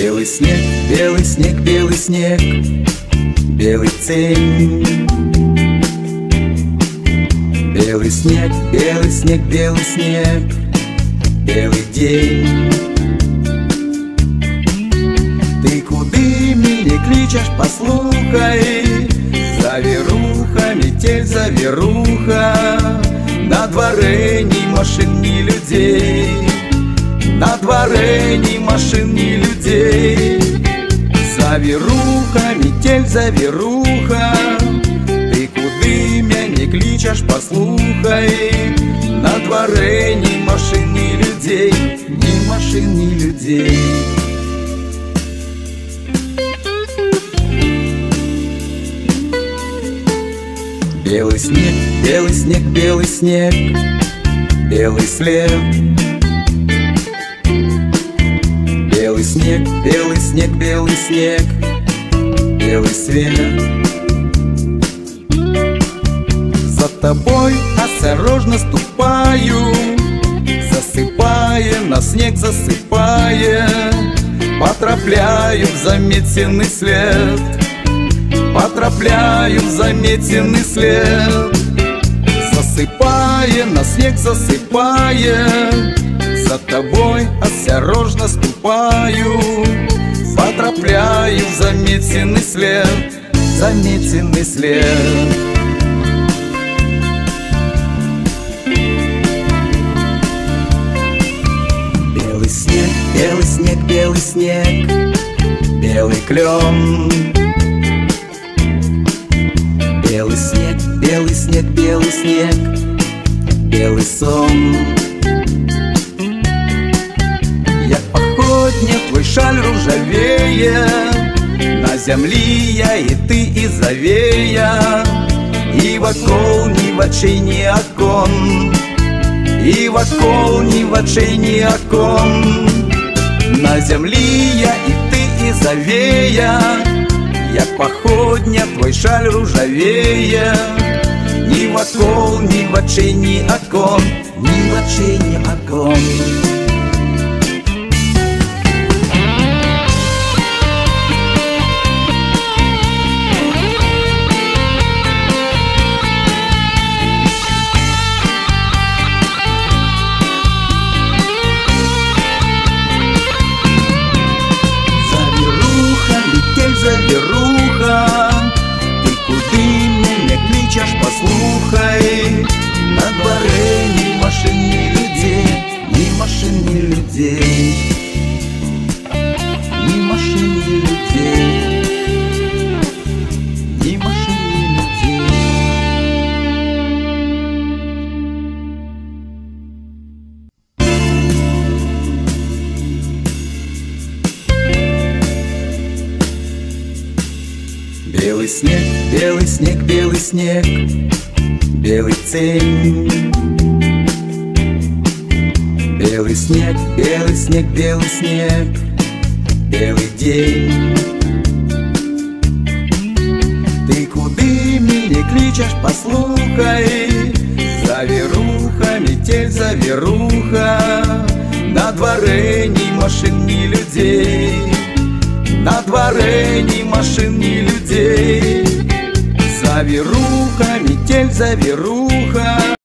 Белый снег, белый снег, белый снег, белый цень. Белый снег, белый снег, белый снег, белый день. Ты куды меня кличешь, послухай, завіруха, метель, завіруха. На дворе ні машин, ні людей, на дворе ні машин, ні людей. Завіруха, метель, завіруха. Ты куды меня кличешь, послухай, на дворе ні машин, ні людей, ні машин, ні людей. Белый снег, белый снег, белый снег, белый след. Белый снег, белый снег, белый снег, белый свет. За тобой осторожно ступаю, засыпая, на снег засыпая, потрапляю в заметенный след, потрапляю в заметенный след. Засыпая, на снег засыпая, за тобой осторожно ступаю, потрапляю в заметенный след, заметенный след. Белый снег, белый снег, белый снег, белый клен. Белый снег, белый снег, белый снег, белый сон. Як походня твой шаль ружавее, на землі я і ти, і завея, і вакол ні вачэй, ні акон, і вакол ні вачэй, ні акон. На землі я і ти, і завея, як походня твой шаль ружавее, ні вакол, ні вачэй, ні акон, ні вачэй, ні акон. Завіруха, метель, завіруха. Ты куды меня кличешь, послухай, на дворе ни машин, ни людей, ни машин, ни людей, ни машин, ни людей, ни машин, ни людей. Белый снег, белый снег, белый снег, белый цень. Белый снег, белый снег, белый снег, белый день. Ты куды меня кличешь, послухай, завіруха, метель, завіруха. На дворе ни машин, ни людей, на дворе ни машин, ни людей. Завіруха, метель, завіруха.